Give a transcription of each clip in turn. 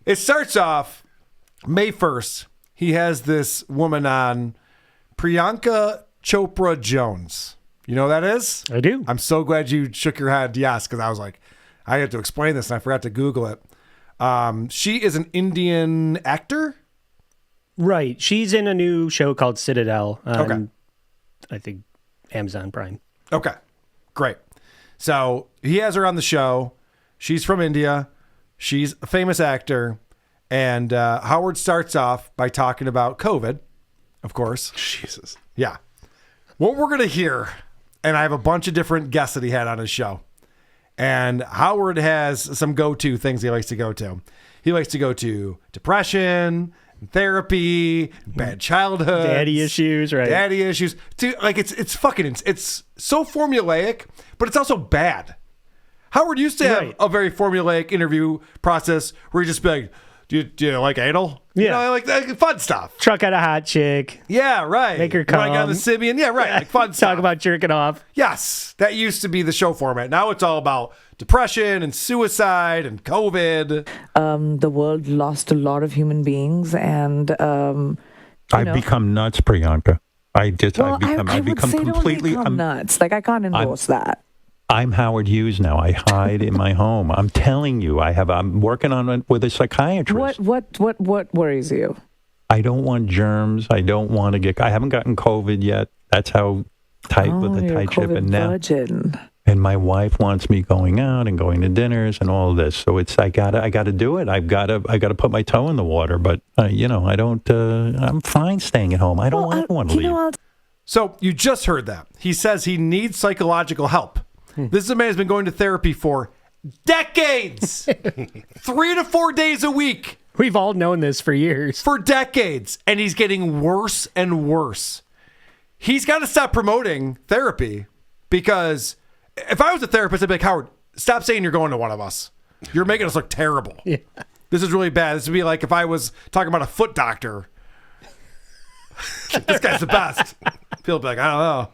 It starts off May 1st. He has this woman on, Priyanka Chopra Jones. You know who that is? I do. I'm so glad you shook your head yes, because I was like, I had to explain this and I forgot to Google it. She is an Indian actor. Right. She's in a new show called Citadel on, Okay. I think, Amazon Prime. Okay, great. So he has her on the show. She's from India. She's a famous actor. And Howard starts off by talking about COVID, of course. Jesus. Yeah. What we're going to hear, and I have a bunch of different guests that he had on his show. And Howard has some go-to things he likes to go to. He likes to go to depression, therapy, bad childhood, Daddy issues, right? Daddy issues. Dude, like it's so formulaic, but it's also bad. Howard used to have a very formulaic interview process where he'd just be like, do you like anal? Yeah. You know, like fun stuff. Truck out a hot chick. Yeah, right. Make her You wanna get on come. the Sibian? Yeah, right. Like fun stuff. Talk about jerking off. Yes, that used to be the show format. Now it's all about depression and suicide and COVID. The world lost a lot of human beings, and I've become nuts, Priyanka. I've become completely nuts. Like I can't endorse that. I'm Howard Hughes now. I hide in my home. I'm telling you, I'm working on it with a psychiatrist. What worries you? I don't want germs. I haven't gotten COVID yet. That's how tight with the tight ship. And now, virgin. and my wife wants me going out and going to dinners and all of this. So I gotta do it. I gotta put my toe in the water. But I don't. I'm fine staying at home. I don't want to leave. So you just heard that. He says he needs psychological help. This is a man who's been going to therapy for decades. 3 to 4 days a week. We've all known this for years. For decades. And he's getting worse and worse. He's got to stop promoting therapy, because if I was a therapist, I'd be like, Howard, stop saying you're going to one of us. You're making us look terrible. Yeah. This is really bad. This would be like if I was talking about a foot doctor. This guy's the best. People would be like, I don't know.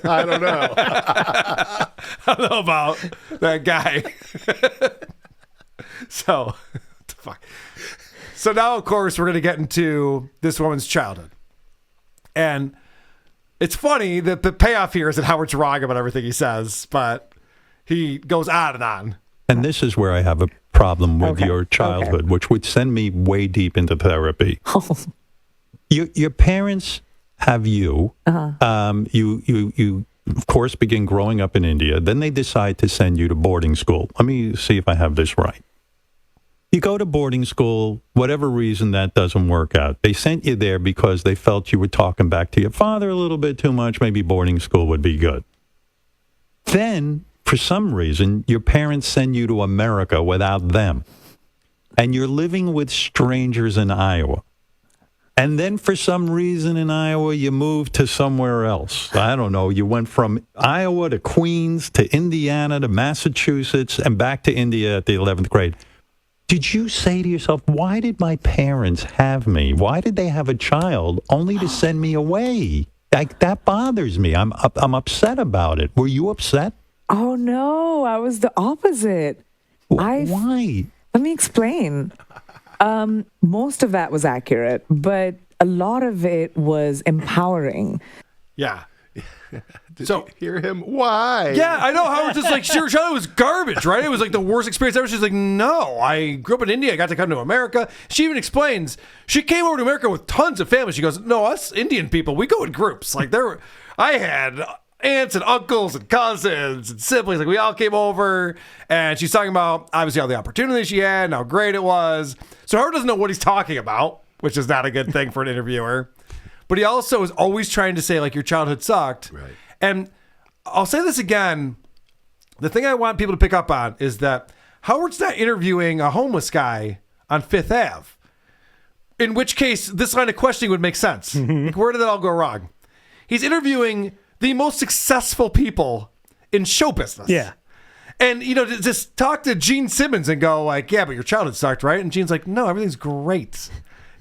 I don't know. I don't know about that guy. So, what the fuck? So now, of course, we're going to get into this woman's childhood. And it's funny that the payoff here is that Howard's wrong about everything he says, but he goes on and on. And this is where I have a problem with your childhood, which would send me way deep into therapy. Your parents have you. You of course begin growing up in India. Then they decide to send you to boarding school. Let me see if I have this right. You go to boarding school, whatever reason that doesn't work out. They sent you there because they felt you were talking back to your father a little bit too much. Maybe boarding school would be good. Then, for some reason, your parents send you to America without them. And you're living with strangers in Iowa. And then for some reason in Iowa, you moved to somewhere else. I don't know. You went from Iowa to Queens to Indiana to Massachusetts and back to India at the 11th grade. Did you say to yourself, why did my parents have me? Why did they have a child only to send me away? That bothers me. I'm upset about it. Were you upset? Oh, no. I was the opposite. Why? Let me explain. Most of that was accurate, but a lot of it was empowering. Yeah. Did you hear him? Why? Yeah, I know. Howard's just like, your childhood was garbage, right? It was like the worst experience ever. She's like, no, I grew up in India. I got to come to America. She even explains she came over to America with tons of family. She goes, no, us Indian people, we go in groups. Like I had aunts and uncles and cousins and siblings. Like we all came over, and she's talking about obviously all the opportunities she had and how great it was. So Howard doesn't know what he's talking about, which is not a good thing for an interviewer. But he also is always trying to say, like, your childhood sucked. Right. And I'll say this again. The thing I want people to pick up on is that Howard's not interviewing a homeless guy on Fifth Ave. In which case, this line of questioning would make sense. Like, where did it all go wrong? He's interviewing the most successful people in show business. Yeah. And, to just talk to Gene Simmons and go like, yeah, but your childhood sucked, right? And Gene's like, no, everything's great.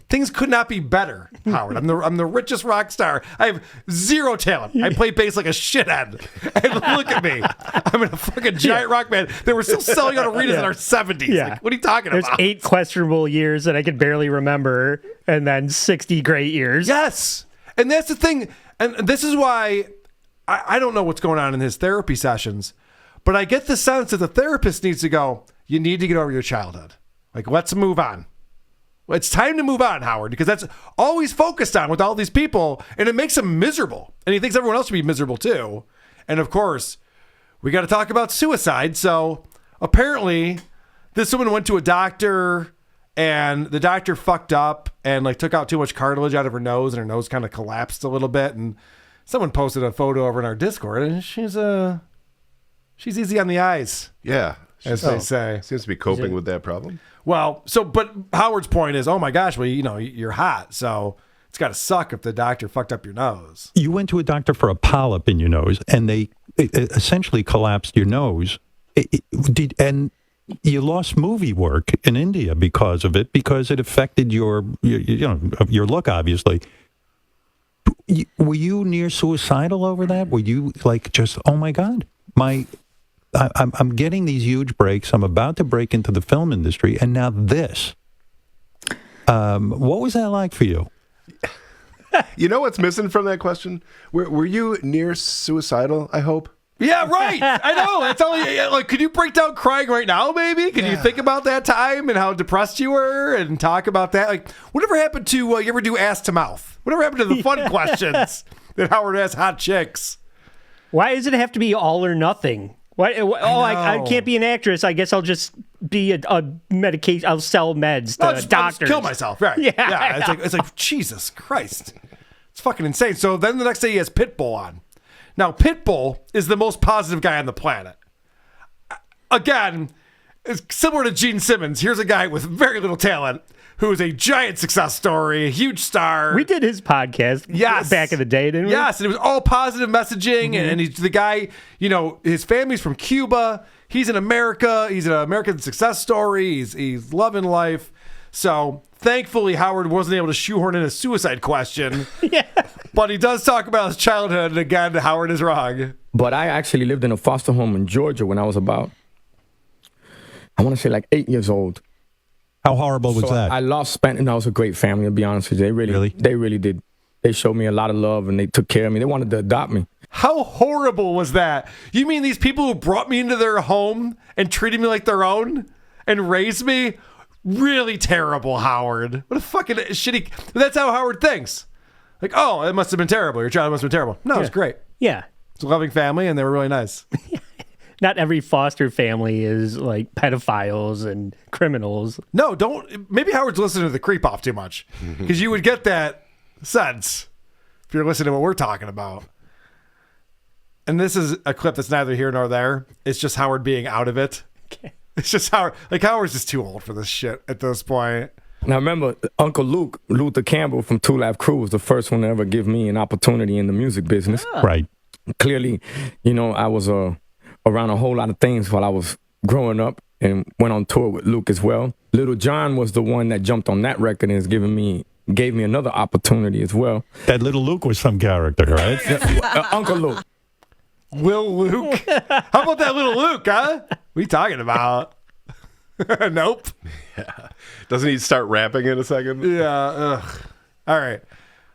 Things could not be better, Howard. I'm the richest rock star. I have zero talent. I play bass like a shithead. And look at me. I'm in a fucking giant rock band. They were still selling out arenas in our 70s. Yeah. Like, what are you talking There's about? 8 questionable years that I could barely remember, and then 60 great years. Yes. And that's the thing. And this is why I don't know what's going on in his therapy sessions, but I get the sense that the therapist needs to go, you need to get over your childhood. Like, let's move on. It's time to move on, Howard, because that's all he's focused on with all these people, and it makes him miserable. And he thinks everyone else should be miserable too. And of course, we got to talk about suicide. So apparently, this woman went to a doctor, and the doctor fucked up and like took out too much cartilage out of her nose, and her nose kind of collapsed a little bit. And someone posted a photo over in our Discord, and she's easy on the eyes. Yeah. As they say. Seems to be coping with that problem. Well, but Howard's point is, oh my gosh, well, you're hot, so it's got to suck if the doctor fucked up your nose. You went to a doctor for a polyp in your nose, and they essentially collapsed your nose. And you lost movie work in India because of it, because it affected your look, obviously. Were you near suicidal over that? Were you like just, oh my God, I'm getting these huge breaks. I'm about to break into the film industry, and now this. What was that like for you? You know what's missing from that question? Were you near suicidal, I hope? Yeah, right. I know. That's all. Like, could you break down crying right now, maybe? Can you think about that time and how depressed you were and talk about that? Like, whatever happened to, you ever do ass to mouth? Whatever happened to the fun questions that Howard asks hot chicks? Why does it have to be all or nothing? I can't be an actress. I guess I'll just be a medication. I'll sell meds to I'll just doctors. kill myself, right? Yeah. It's like Jesus Christ. It's fucking insane. So then the next day he has Pitbull on. Now Pitbull is the most positive guy on the planet. Again, it's similar to Gene Simmons. Here's a guy with very little talent who is a giant success story, a huge star. We did his podcast back in the day, didn't we? Yes, and it was all positive messaging. And he's the guy, his family's from Cuba. He's in America. He's an American success story. He's loving life. So thankfully, Howard wasn't able to shoehorn in a suicide question. Yeah. But he does talk about his childhood. And again, Howard is wrong. But I actually lived in a foster home in Georgia when I was about, I want to say like 8 years old. How horrible was that? I lost Spencer. That was a great family, to be honest with you. They really did. They showed me a lot of love, and they took care of me. They wanted to adopt me. How horrible was that? You mean these people who brought me into their home and treated me like their own and raised me? Really terrible, Howard. What a fucking shitty... That's how Howard thinks. Like, oh, it must have been terrible. Your child must have been terrible. No, it's great. Yeah. It's a loving family, and they were really nice. Not every foster family is like pedophiles and criminals. No, don't. Maybe Howard's listening to the creep off too much, because you would get that sense if you're listening to what we're talking about. And this is a clip that's neither here nor there. It's just Howard being out of it. Okay. It's just Howard. Like, Howard's just too old for this shit at this point. Now, remember, Uncle Luther Campbell from Two Live Crew was the first one to ever give me an opportunity in the music business. Oh. Right. Clearly, I was around a whole lot of things while I was growing up and went on tour with Luke as well. Little John was the one that jumped on that record and has gave me another opportunity as well. That little Luke was some character, right? Uncle Luke. Will Luke? How about that little Luke, huh? What are you talking about? Nope. Yeah. Doesn't he start rapping in a second? Yeah. Ugh. All right.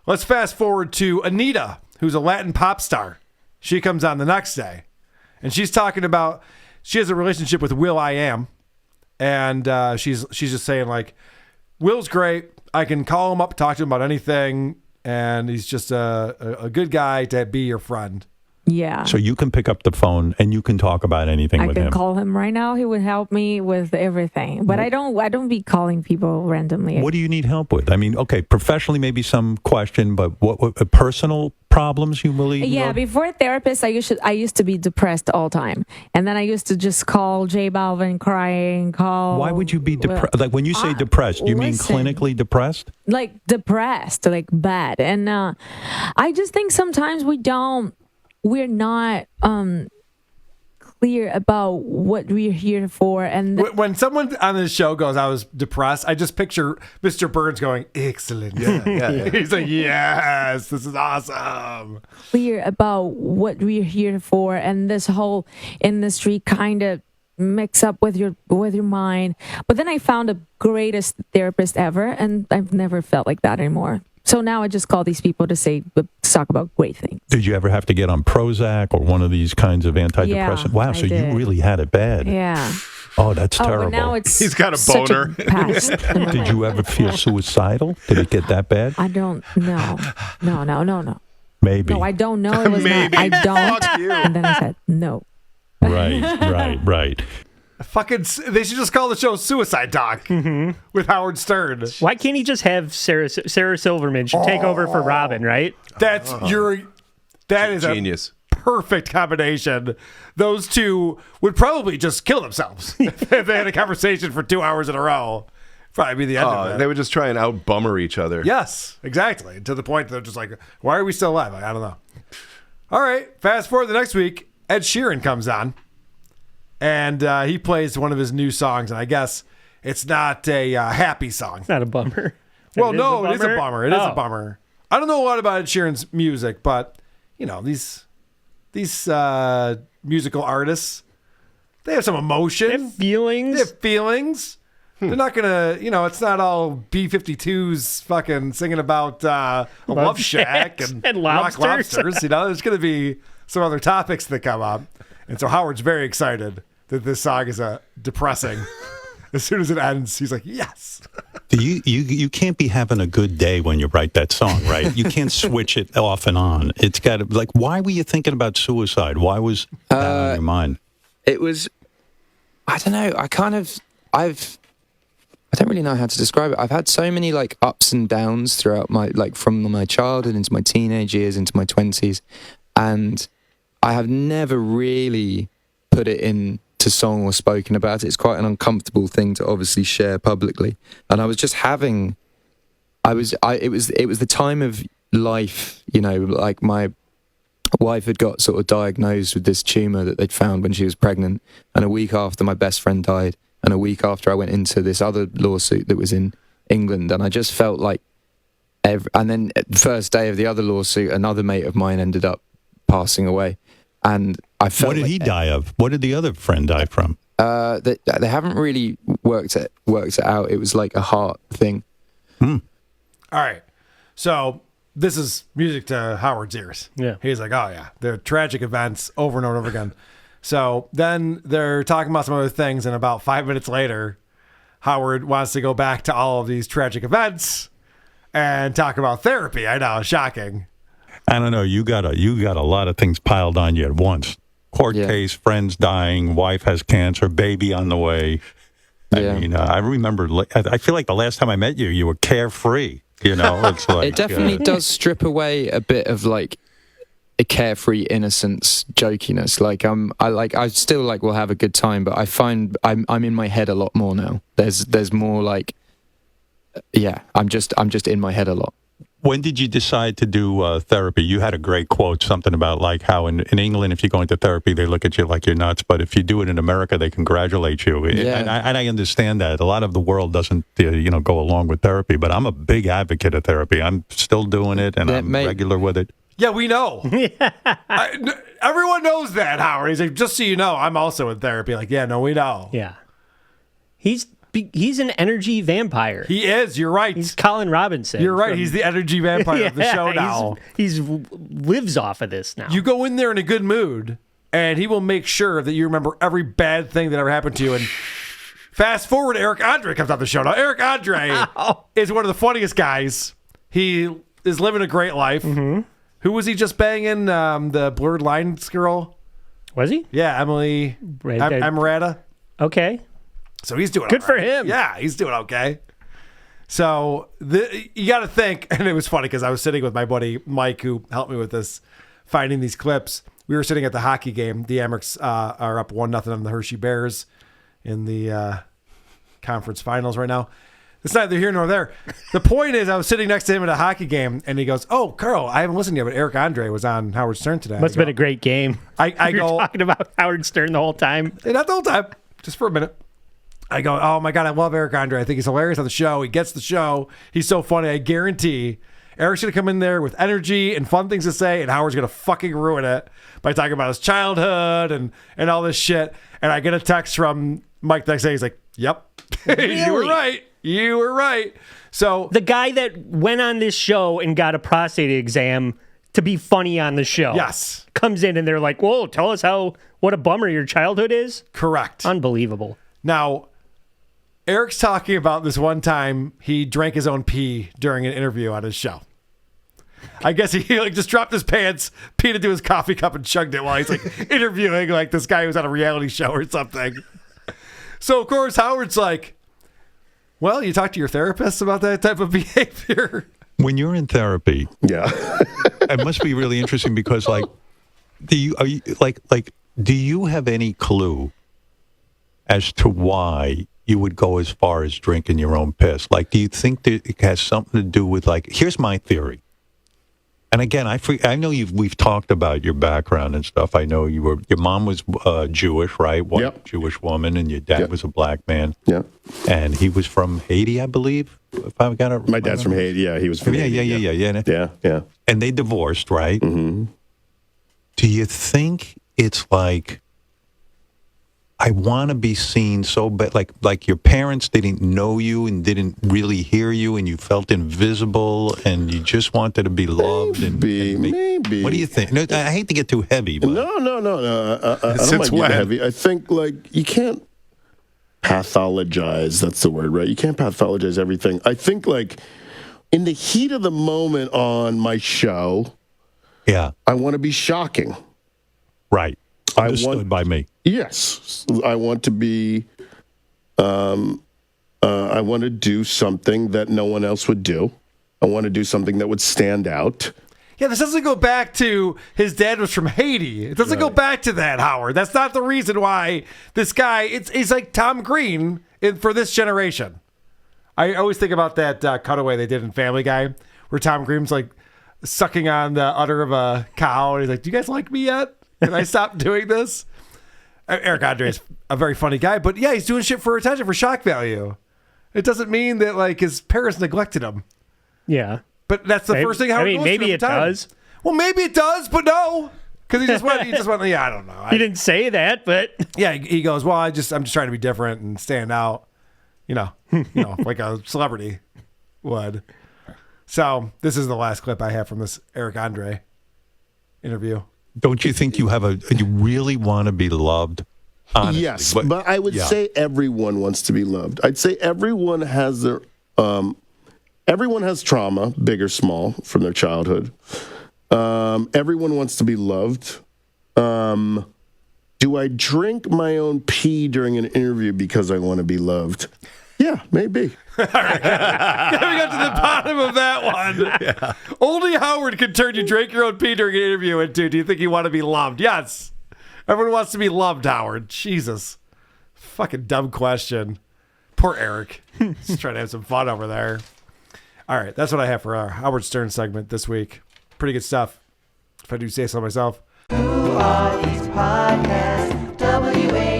Let's fast forward to Anita, who's a Latin pop star. She comes on the next day, and she's talking about she has a relationship with Will.i.am, and she's just saying, like, Will's great. I can call him up, talk to him about anything, and he's just a good guy to be your friend. Yeah. So you can pick up the phone and you can talk about anything I with can him. call him right now. He would help me with everything. But I don't be calling people randomly. What do you need help with? I mean, okay, professionally maybe some question, but what personal problems you believe? Yeah, before a therapist, I used to be depressed all the time. And then I used to just call J Balvin crying, call... Why would you be depressed? Like when you say depressed, you mean clinically depressed? Like depressed, like bad. And I just think sometimes we're not clear about what we're here for. And When someone on this show goes, I was depressed, I just picture Mr. Burns going, excellent. Yeah. He's like, yes, this is awesome. clear about what we're here for, and this whole industry kind of mix up with your mind. But then I found the greatest therapist ever, and I've never felt like that anymore. So now I just call these people to talk about great things. Did you ever have to get on Prozac or one of these kinds of antidepressant? Wow, so did. you really had it bad. Yeah. Oh, that's terrible. But now He's got a such boner. past. Did you ever feel suicidal? Did it get that bad? I don't know. No. Maybe. No, I don't know. It was Maybe. not. I don't. Fuck you. And then I said no. Right. They should just call the show Suicide Talk with Howard Stern. Why can't he just have Sarah Silverman should take over for Robin, right? That is Genius. a perfect combination. Those two would probably just kill themselves if they had a conversation for 2 hours in a row. Probably be the end of it. They would just try and out-bummer each other. Yes, exactly. To the point that they're just like, why are we still alive? I don't know. All right, fast forward the next week, Ed Sheeran comes on, and he plays one of his new songs, and I guess it's not a happy song. It's not a bummer. Well, It is no, it is a bummer. It is a Oh. bummer. I don't know a lot about Ed Sheeran's music, but, you know, these musical artists, they have some emotion. They have feelings. They have feelings. They're not going to, it's not all B-52s fucking singing about a love shack shacks and and rock lobsters. lobsters. There's going to be some other topics that come up. And so Howard's very excited that this song is depressing. As soon as it ends, he's like, yes. You can't be having a good day when you write that song, right? You can't switch it off and on. It's got to, like, why were you thinking about suicide? Why was that on your mind? It was, I don't know, I don't really know how to describe it. I've had so many like ups and downs throughout from my childhood into my teenage years, into my 20s. And I have never really put it into song or spoken about it. It's quite an uncomfortable thing to obviously share publicly. And I was just it was the time of life, like my wife had got sort of diagnosed with this tumor that they'd found when she was pregnant. And a week after, my best friend died. And a week after, I went into this other lawsuit that was in England. And I just felt like and then the first day of the other lawsuit, another mate of mine ended up passing away. And I felt What did he die of? What did the other friend die from? They haven't really worked it out. It was like a heart thing. All right. So this is music to Howard's ears. Yeah. He's like, oh, yeah. They're tragic events over and over again. So then they're talking about some other things, and about 5 minutes later, Howard wants to go back to all of these tragic events and talk about therapy. I know, shocking. I don't know. You got a lot of things piled on you at once. Court case, friends dying, wife has cancer, baby on the way. Yeah. I mean, I remember. I feel like the last time I met you, you were carefree. It's like It definitely does strip away a bit of like a carefree innocence, jokiness. Like I still like will have a good time, but I find I'm in my head a lot more now. There's more like, I'm just in my head a lot. When did you decide to do therapy? You had a great quote, something about like how in England, if you go into therapy, they look at you like you're nuts. But if you do it in America, they congratulate you. Yeah. And I understand that. A lot of the world doesn't, go along with therapy. But I'm a big advocate of therapy. I'm still doing it, and I'm regular with it. Yeah, we know. Everyone knows that, Howard. He's like, just so you know, I'm also in therapy. Like, yeah, no, we know. Yeah. He's an energy vampire. He is. You're right. He's Colin Robinson. You're right. He's the energy vampire of the show now. He's lives off of this now. You go in there in a good mood, and he will make sure that you remember every bad thing that ever happened to you. And fast forward, Eric Andre comes on the show now. Eric Andre is one of the funniest guys. He is living a great life. Mm-hmm. Who was he just banging? The Blurred Lines girl? Was he? Yeah, Emily Amaretta. Okay. So he's doing good all for right. him. Yeah, he's doing okay. So you got to think, and it was funny because I was sitting with my buddy Mike, who helped me with this, finding these clips. We were sitting at the hockey game. The Amerks are up 1-0 on the Hershey Bears in the conference finals right now. It's neither here nor there. The point is, I was sitting next to him at a hockey game, and he goes, "Oh, Carl, I haven't listened yet, but Eric Andre was on Howard Stern today." Must have been a great game. I You're go talking about Howard Stern the whole time. not the whole time, just for a minute. I go, "Oh my God, I love Eric Andre. I think he's hilarious on the show. He gets the show. He's so funny. I guarantee Eric's gonna come in there with energy and fun things to say, and Howard's gonna fucking ruin it by talking about his childhood and all this shit." And I get a text from Mike the next day. He's like, "Yep, you were right. You were right." So The guy that went on this show and got a prostate exam to be funny on the show. yes, Comes in and they're like, whoa, tell us what a bummer your childhood is. correct. Unbelievable. Now, Eric's talking about this one time he drank his own pee during an interview on his show. I guess he like just dropped his pants, peed into his coffee cup, and chugged it while he's like interviewing like this guy who's on a reality show or something. So of course Howard's like, "Well, you talk to your therapist about that type of behavior." When you're in therapy, Yeah. it must be really interesting because, like, do you have any clue as to why you would go as far as drinking your own piss? Like, do you think that it has something to do with, like, here's my theory. And again, I know we've talked about your background and stuff. I know your mom was Jewish, right? White Yep. Jewish woman, and your dad Yep. was a black man. Yeah. And he was from Haiti, I believe. If I got it. My dad's from Haiti. Yeah, he was from Haiti. Yeah. Yeah. And they divorced, right? Mm-hmm. Do you think it's like, I want to be seen so bad, like your parents didn't know you and didn't really hear you, and you felt invisible, and you just wanted to be loved? Maybe. What do you think? No, I hate to get too heavy, but No. I don't Since mind getting when? heavy. I think like you can't pathologize. That's the word, right? You can't pathologize everything. I think like in the heat of the moment on my show, yeah, I want to be shocking. right. Understood by me. Yes, I want to be. I want to do something that no one else would do. I want to do something that would stand out. Yeah, this doesn't go back to his dad was from Haiti. It doesn't go back to that, Howard. That's not the reason why this guy. He's like Tom Green for this generation. I always think about that cutaway they did in Family Guy, where Tom Green's like sucking on the udder of a cow, and he's like, "Do you guys like me yet? Can I stop doing this?" Eric Andre is a very funny guy, but yeah, he's doing shit for attention, for shock value. It doesn't mean that like his parents neglected him. Yeah. But that's the first thing Howard goes maybe through it every time. does. Well, maybe it does, but no. Because he just went, yeah, I don't know. He didn't say that, but Yeah, he goes, well, I'm just trying to be different and stand out, you know, like a celebrity would. So this is the last clip I have from this Eric Andre interview. Don't you think you really want to be loved? Honestly? Yes, but I would say everyone wants to be loved. I'd say everyone has everyone has trauma, big or small, from their childhood. Everyone wants to be loved. Do I drink my own pee during an interview because I want to be loved? Yeah, maybe. We got to the bottom of that one. Yeah. Only Howard can turn you drink your own pee during an interview into, do you think you want to be loved? Yes. Everyone wants to be loved, Howard. Jesus. Fucking dumb question. Poor Eric. Just trying to have some fun over there. All right, that's what I have for our Howard Stern segment this week. Pretty good stuff, if I do say so myself. Who are these podcasts? WA